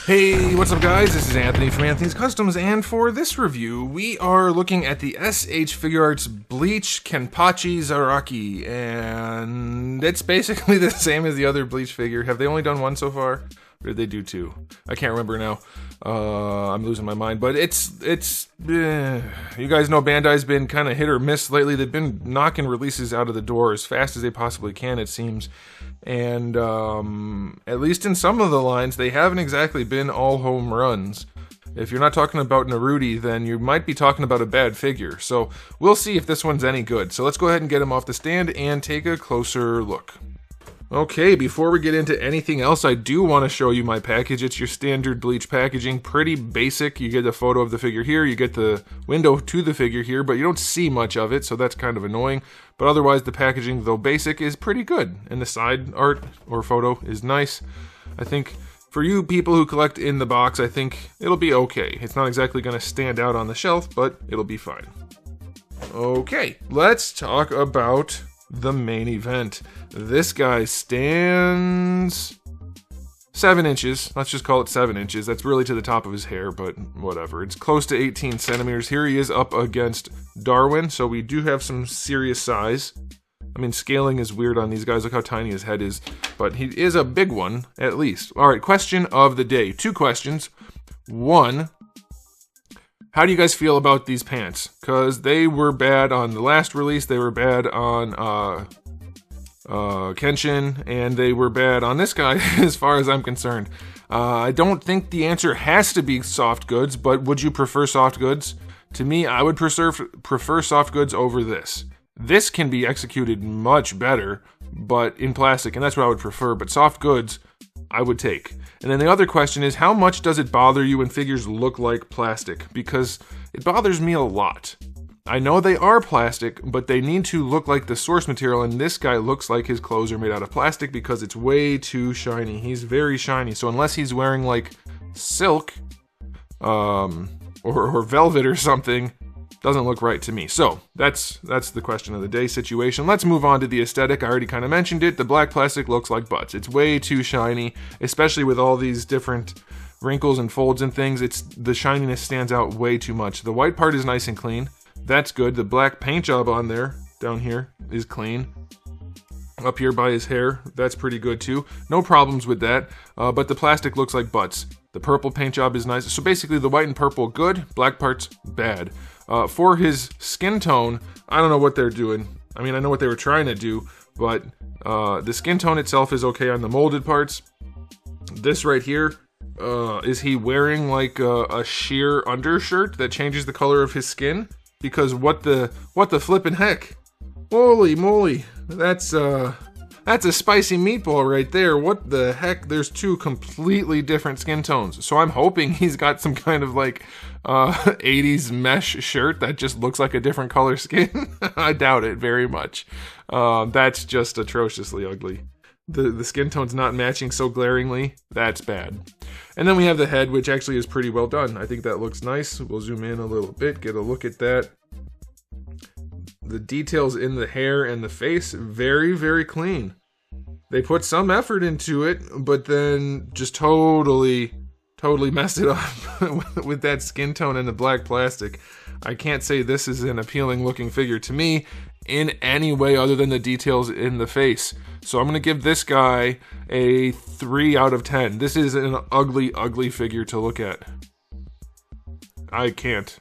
Hey, what's up guys? This is Anthony from Anthony's Customs, and for this review, we are looking at the SH Figuarts Bleach KANPACHI ZARAKI, and it's basically the same as the other Bleach figure. Have they only done one so far? Or did they do two? I can't remember now. I'm losing my mind, but you guys know Bandai's been kind of hit or miss lately. They've been knocking releases out of the door as fast as they possibly can, it seems. And at least in some of the lines, they haven't exactly been all home runs. If you're not talking about Naruti, then you might be talking about a bad figure. So we'll see if this one's any good. So let's go ahead and get him off the stand and take a closer look. Okay, before we get into anything else, I do want to show you my package. It's your standard Bleach packaging, pretty basic. You get a photo of the figure here, you get the window to the figure here, but you don't see much of it, so that's kind of annoying. But otherwise, the packaging, though basic, is pretty good. And the side art or photo is nice. I think for you people who collect in the box, I think it'll be okay. It's not exactly going to stand out on the shelf, but it'll be fine. Okay, let's talk about the main event. This guy stands 7 inches. Let's just call it 7 inches. That's really to the top of his hair, but whatever. It's close to 18 centimeters. Here he is up against Darwin, so we do have some serious size. I mean, scaling is weird on these guys. Look how tiny his head is, but he is a big one, at least. All right, question of the day. 2 questions. 1, how do you guys feel about these pants? Because they were bad on the last release, they were bad on Kenshin, and they were bad on this guy as far as I'm concerned. I don't think the answer has to be soft goods, but would you prefer soft goods? To me, I would prefer soft goods over this. This can be executed much better, but in plastic, and that's what I would prefer, but soft goods, I would take. And then the other question is, how much does it bother you when figures look like plastic? Because it bothers me a lot. I know they are plastic, but they need to look like the source material, and this guy looks like his clothes are made out of plastic because it's way too shiny. He's very shiny, so unless he's wearing like silk or velvet or something, doesn't look right to me. So that's the question of the day situation. Let's move on to the aesthetic. I already kind of mentioned it. The black plastic looks like butts. It's way too shiny, especially with all these different wrinkles and folds and things. The shininess stands out way too much. The white part is nice and clean. That's good. The black paint job on there, down here, is clean. Up here by his hair, that's pretty good too. No problems with that, but the plastic looks like butts. The purple paint job is nice. So basically the white and purple, good. Black part's bad. For his skin tone, I don't know what they're doing. I mean, I know what they were trying to do, but the skin tone itself is okay on the molded parts. This right here, is he wearing like a sheer undershirt that changes the color of his skin? Because what the flippin' heck? Holy moly, that's a spicy meatball right there. What the heck? There's 2 completely different skin tones. So I'm hoping he's got some kind of like 80s mesh shirt that just looks like a different color skin. I doubt it very much. That's just atrociously ugly. The skin tone's not matching so glaringly. That's bad. And then we have the head, which actually is pretty well done. I think that looks nice. We'll zoom in a little bit, get a look at that. The details in the hair and the face, very, very clean. They put some effort into it, but then just totally messed it up with that skin tone and the black plastic. I can't say this is an appealing looking figure to me in any way other than the details in the face. So I'm going to give this guy a 3 out of 10. This is an ugly, ugly figure to look at. I can't.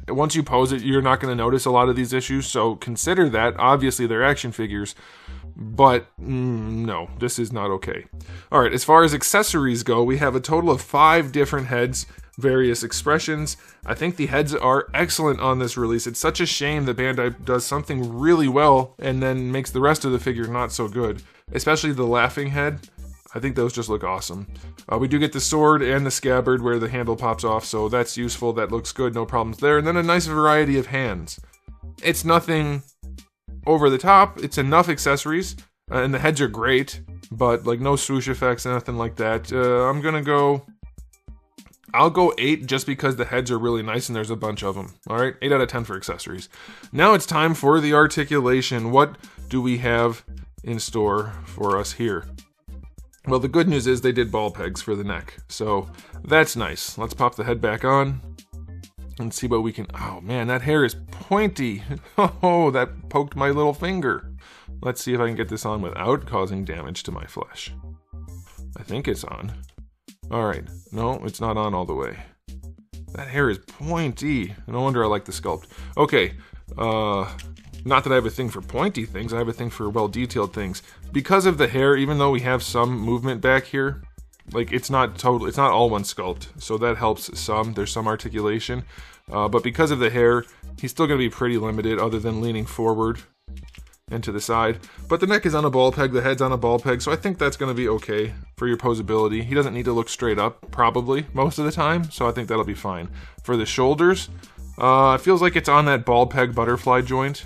Once you pose it, you're not going to notice a lot of these issues, so consider that. Obviously, they're action figures, but no, this is not okay. All right, as far as accessories go, we have a total of 5 different heads, various expressions. I think the heads are excellent on this release. It's such a shame that Bandai does something really well and then makes the rest of the figure not so good, especially the laughing head. I think those just look awesome. We do get the sword and the scabbard where the handle pops off, so that's useful. That looks good, no problems there. And then a nice variety of hands. It's nothing over the top. It's enough accessories, and the heads are great, but like no swoosh effects, nothing like that. I'll go 8 just because the heads are really nice and there's a bunch of them. All right, 8 out of 10 for accessories. Now it's time for the articulation. What do we have in store for us here? Well, the good news is they did ball pegs for the neck, so that's nice. Let's pop the head back on and see what we can... Oh man, that hair is pointy. Oh, that poked my little finger. Let's see if I can get this on without causing damage to my flesh. I think it's on. Alright, no, it's not on all the way. That hair is pointy. No wonder I like the sculpt. Okay, not that I have a thing for pointy things, I have a thing for well-detailed things. Because of the hair, even though we have some movement back here, like it's not all one sculpt, so that helps some. There's some articulation, but because of the hair, he's still going to be pretty limited other than leaning forward and to the side. But the neck is on a ball peg, the head's on a ball peg, so I think that's going to be okay for your posability. He doesn't need to look straight up, probably, most of the time, so I think that'll be fine. For the shoulders, it feels like it's on that ball peg butterfly joint,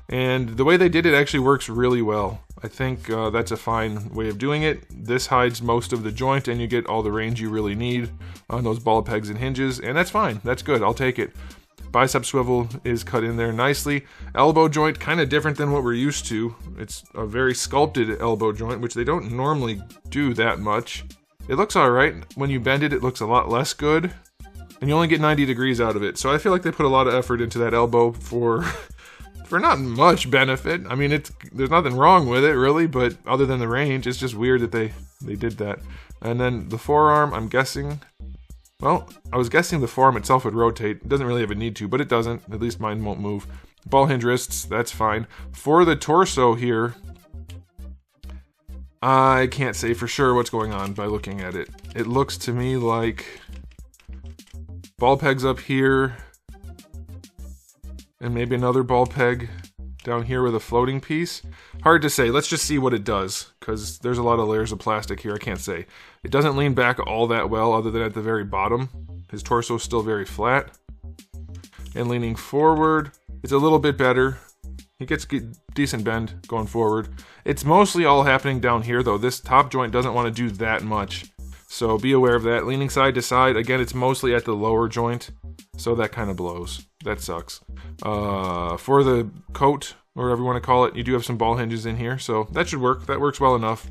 and the way they did it actually works really well. I think that's a fine way of doing it. This hides most of the joint and you get all the range you really need on those ball pegs and hinges, and that's fine. That's good. I'll take it. Bicep swivel is cut in there nicely. Elbow joint, kind of different than what we're used to. It's a very sculpted elbow joint, which they don't normally do that much. It looks alright. When you bend it, it looks a lot less good. And you only get 90 degrees out of it. So I feel like they put a lot of effort into that elbow for not much benefit. I mean, there's nothing wrong with it, really, but other than the range, it's just weird that they did that. And then the forearm, I'm guessing... Well, I was guessing the forearm itself would rotate. It doesn't really have a need to, but it doesn't. At least mine won't move. Ball hinge wrists, that's fine. For the torso here, I can't say for sure what's going on by looking at it. It looks to me like ball pegs up here, and maybe another ball peg down here with a floating piece. Hard to say. Let's just see what it does, because there's a lot of layers of plastic here. I can't say. It doesn't lean back all that well, other than at the very bottom. His torso is still very flat. And leaning forward, it's a little bit better. He gets decent bend going forward. It's mostly all happening down here, though. This top joint doesn't want to do that much, so be aware of that. Leaning side to side, again, it's mostly at the lower joint, so that kind of blows. That sucks. For the coat, or whatever you want to call it, you do have some ball hinges in here, so that should work. That works well enough.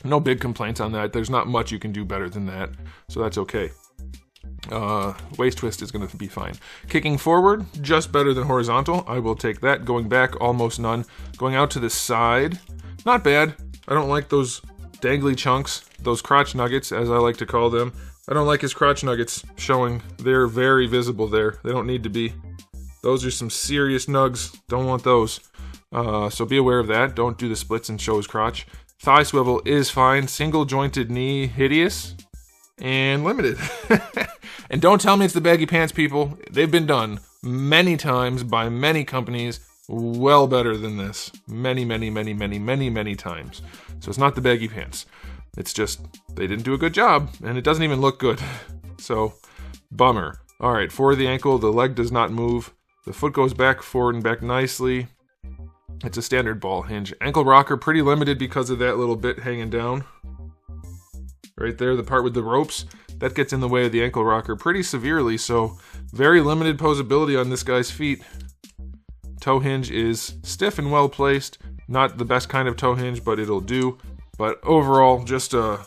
No big complaints on that. There's not much you can do better than that, so that's okay. Waist twist is going to be fine. Kicking forward, just better than horizontal. I will take that. Going back, almost none. Going out to the side, not bad. I don't like those dangly chunks, those crotch nuggets, as I like to call them. I don't like his crotch nuggets showing. They're very visible there. They don't need to be. Those are some serious nugs. Don't want those. So be aware of that. Don't do the splits and show his crotch. Thigh swivel is fine. Single jointed knee, hideous. And limited. And don't tell me it's the baggy pants, people. They've been done many times by many companies well better than this. Many times. So it's not the baggy pants. It's just they didn't do a good job, and it doesn't even look good. So, bummer. Alright, for the ankle, the leg does not move. The foot goes back, forward, and back nicely. It's a standard ball hinge. Ankle rocker, pretty limited because of that little bit hanging down. Right there, the part with the ropes, that gets in the way of the ankle rocker pretty severely, so very limited posability on this guy's feet. Toe hinge is stiff and well placed. Not the best kind of toe hinge, but it'll do. But overall, just a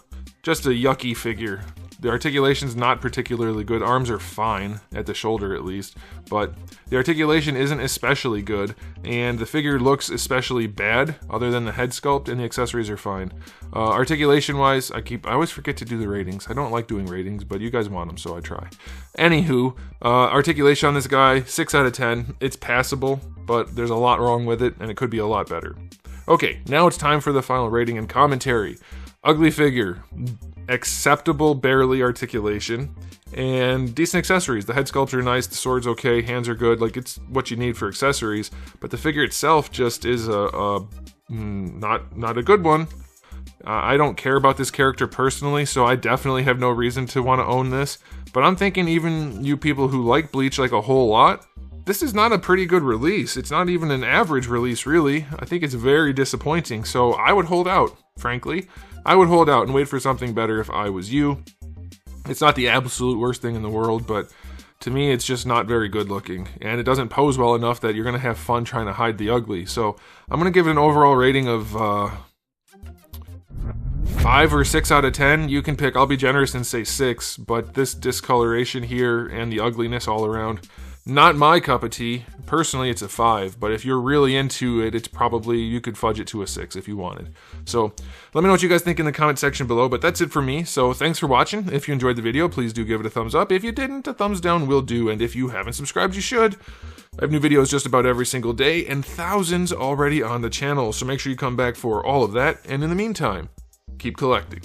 yucky figure. The articulation's not particularly good. Arms are fine, at the shoulder at least, but the articulation isn't especially good, and the figure looks especially bad, other than the head sculpt, and the accessories are fine. Articulation-wise, I always forget to do the ratings. I don't like doing ratings, but you guys want them, so I try. Anywho, articulation on this guy, 6 out of 10. It's passable, but there's a lot wrong with it, and it could be a lot better. Okay, now it's time for the final rating and commentary. Ugly figure, acceptable barely articulation, and decent accessories. The head sculpts are nice, the sword's okay, hands are good, like it's what you need for accessories, but the figure itself just is not a good one. I don't care about this character personally, so I definitely have no reason to want to own this, but I'm thinking even you people who like Bleach like a whole lot, this is not a pretty good release. It's not even an average release, really. I think it's very disappointing, so I would hold out, frankly. I would hold out and wait for something better if I was you. It's not the absolute worst thing in the world, but to me it's just not very good looking, and it doesn't pose well enough that you're going to have fun trying to hide the ugly. So I'm going to give it an overall rating of 5 or 6 out of 10, you can pick. I'll be generous and say 6, but this discoloration here and the ugliness all around, not my cup of tea. Personally, it's a 5, but if you're really into it, it's probably, you could fudge it to a 6 if you wanted. So let me know what you guys think in the comment section below, but that's it for me. So thanks for watching. If you enjoyed the video, please do give it a thumbs up. If you didn't, a thumbs down will do, and if you haven't subscribed, you should. I have new videos just about every single day, and thousands already on the channel, so make sure you come back for all of that, and in the meantime, keep collecting.